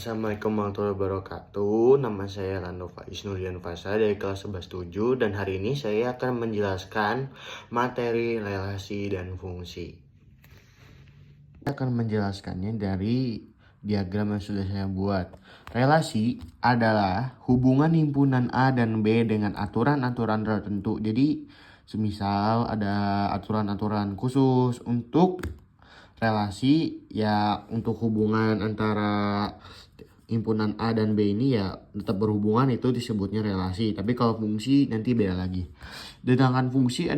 Assalamualaikum warahmatullahi wabarakatuh. Nama saya Rando Faiz Nurdian Fasa dari kelas 11-7 dan hari ini saya akan menjelaskan materi relasi dan fungsi. Saya akan menjelaskannya dari diagram yang sudah saya buat. Relasi adalah hubungan himpunan A dan B dengan aturan-aturan tertentu. Jadi, semisal ada aturan-aturan khusus untuk relasi, ya untuk hubungan antara himpunan A dan B ini ya tetap berhubungan, itu disebutnya relasi. Tapi kalau fungsi nanti beda lagi. Sedangkan fungsi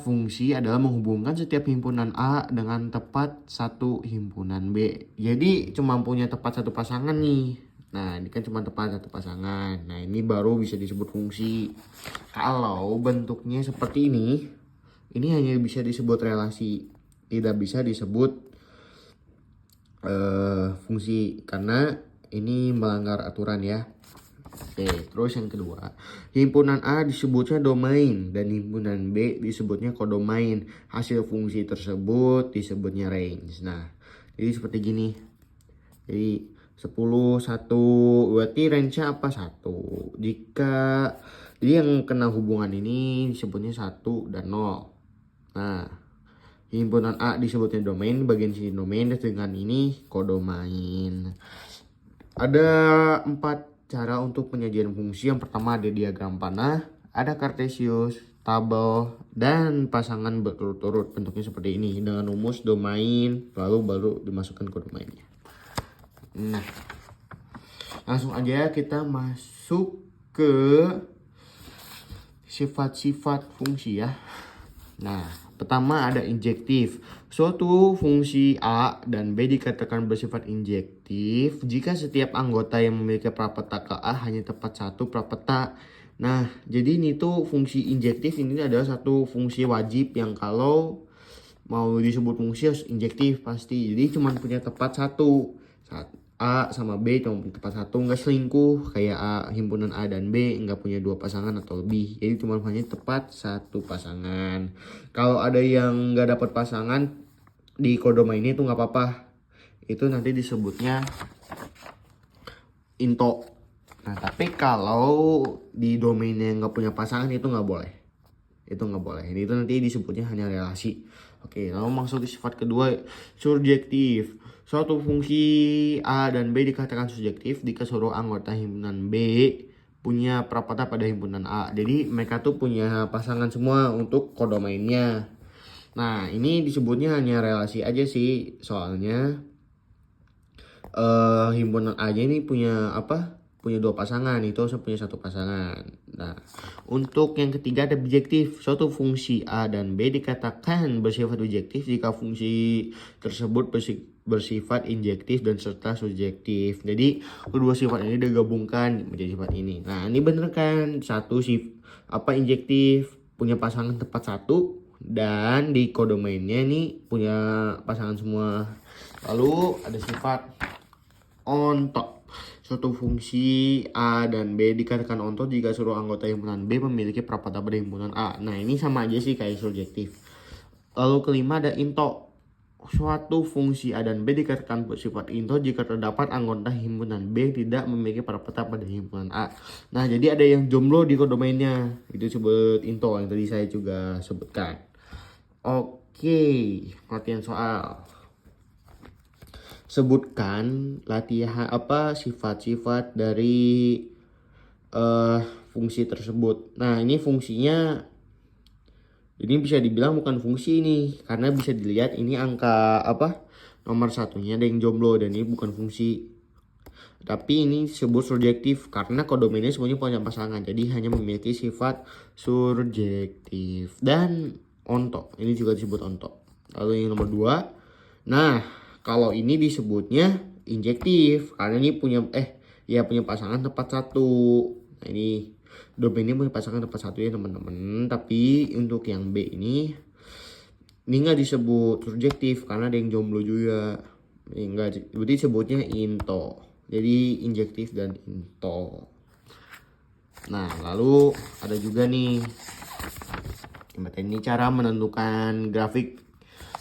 fungsi adalah menghubungkan setiap himpunan A dengan tepat satu himpunan B. Jadi cuma punya tepat satu pasangan nih. Nah, ini kan cuma tepat satu pasangan. Nah, ini baru bisa disebut fungsi. Kalau bentuknya seperti ini hanya bisa disebut relasi, tidak bisa disebut fungsi karena ini melanggar aturan ya. Oke, terus yang kedua, himpunan A disebutnya domain dan himpunan B disebutnya kodomain. Hasil fungsi tersebut disebutnya range. Nah, jadi seperti gini. Jadi 10, 1, berarti range-nya apa? 1. Jadi yang kena hubungan ini disebutnya 1 dan 0. Nah, himpunan A disebutnya domain, bagian sini domain, dengan ini kodomain. Ada 4 cara untuk penyajian fungsi. Yang pertama ada diagram panah, ada kartesius, tabel, dan pasangan berturut-turut. Bentuknya seperti ini dengan rumus domain, lalu baru dimasukkan ke domainnya. Nah, langsung aja kita masuk ke sifat-sifat fungsi ya. Nah, pertama ada injektif. Suatu fungsi A dan B dikatakan bersifat injektif jika setiap anggota yang memiliki prapeta ke A hanya tepat satu prapeta. Nah, jadi ini tuh fungsi injektif ini adalah satu fungsi wajib yang kalau mau disebut fungsi harus injektif pasti. Jadi cuma punya tepat satu. A sama B cuma punya tepat satu, nggak selingkuh kayak himpunan A dan B nggak punya dua pasangan atau lebih. Jadi cuma hanya tepat satu pasangan. Kalau ada yang nggak dapat pasangan di kodoma ini tuh nggak apa-apa. Itu nanti disebutnya into. Nah, tapi kalau di domainnya nggak punya pasangan itu nggak boleh. Itu nggak boleh. Ini itu nanti disebutnya hanya relasi. Oke, lalu masuk ke sifat kedua, surjektif. Suatu fungsi A dan B dikatakan surjektif jika seluruh anggota himpunan B punya prapeta pada himpunan A. Jadi mereka tuh punya pasangan semua untuk kodomainnya. Nah, ini disebutnya hanya relasi aja sih, soalnya himpunan A nya ini punya apa? Punya dua pasangan, itu harus punya satu pasangan. Nah, untuk yang ketiga ada bijektif. Suatu fungsi A dan B dikatakan bersifat bijektif jika fungsi tersebut bersifat injektif dan serta subjektif. Jadi kedua sifat ini digabungkan menjadi sifat ini. Nah, ini bener kan? Satu injektif punya pasangan tepat satu dan di kodomainnya ini punya pasangan semua. Lalu ada sifat ontok. Suatu fungsi A dan B dikatakan ontok jika seluruh anggota himpunan B memiliki prapeta pada himpunan A. Nah, ini sama aja sih kayak subjektif. Lalu kelima ada into. Suatu fungsi A dan B dikatakan bersifat into jika terdapat anggota himpunan B tidak memiliki prapeta pada himpunan A. Nah, jadi ada yang jomblo di kodomainnya. Itu disebut into yang tadi saya juga sebutkan. Oke, latihan soal. Sebutkan latihan sifat-sifat dari fungsi tersebut. Nah, ini fungsinya ini bisa dibilang bukan fungsi ini karena bisa dilihat ini angka nomor satunya ada yang jomblo dan ini bukan fungsi. Tapi ini disebut surjektif karena kodomainnya semuanya punya pasangan, jadi hanya memiliki sifat surjektif. Dan ontok, ini juga disebut ontok. Lalu yang nomor 2, nah kalau ini disebutnya injektif karena ini punya pasangan tepat satu. Nah, ini domainnya punya pasangan tepat satu ya teman-teman. Tapi untuk yang B ini nggak disebut surjektif karena ada yang jomblo juga. Berarti disebutnya into. Jadi injektif dan into. Nah, lalu ada juga nih ini cara menentukan grafik.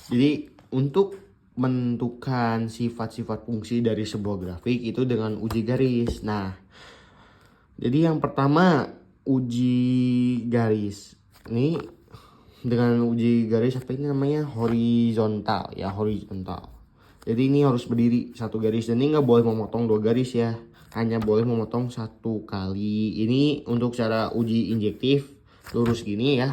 Jadi untuk menentukan sifat-sifat fungsi dari sebuah grafik itu dengan uji garis. Nah, jadi yang pertama uji garis. Ini dengan uji garis apa ini namanya, horizontal ya, horizontal. Jadi ini harus berdiri satu garis dan ini nggak boleh memotong dua garis ya, hanya boleh memotong satu kali. Ini untuk cara uji injektif lurus gini ya.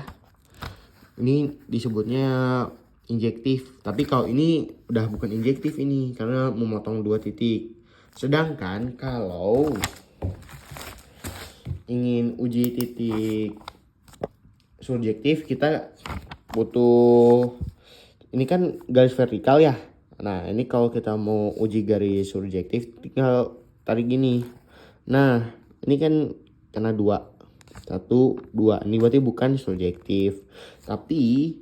Ini disebutnya injektif. Tapi kalau ini udah bukan injektif ini karena memotong dua titik. Sedangkan kalau ingin uji titik subjektif kita butuh, ini kan garis vertikal ya. Nah, ini kalau kita mau uji garis subjektif tinggal tarik gini. Nah, ini kan karena 2. 1, 2. Ini berarti bukan subjektif. Tapi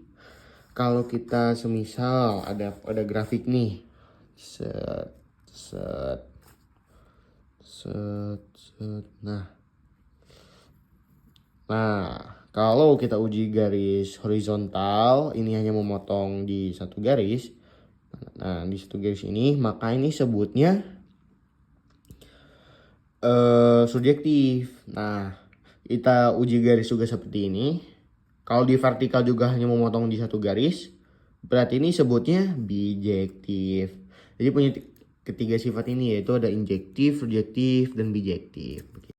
kalau kita semisal ada grafik nih. Set set set set. Nah, kalau kita uji garis horizontal, ini hanya memotong di satu garis. Nah, di satu garis ini, maka ini sebutnya subjektif. Nah, kita uji garis juga seperti ini. Kalau di vertikal juga hanya memotong di satu garis, berarti ini sebutnya bijektif. Jadi punya ketiga sifat ini, yaitu ada injektif, subjektif, dan bijektif.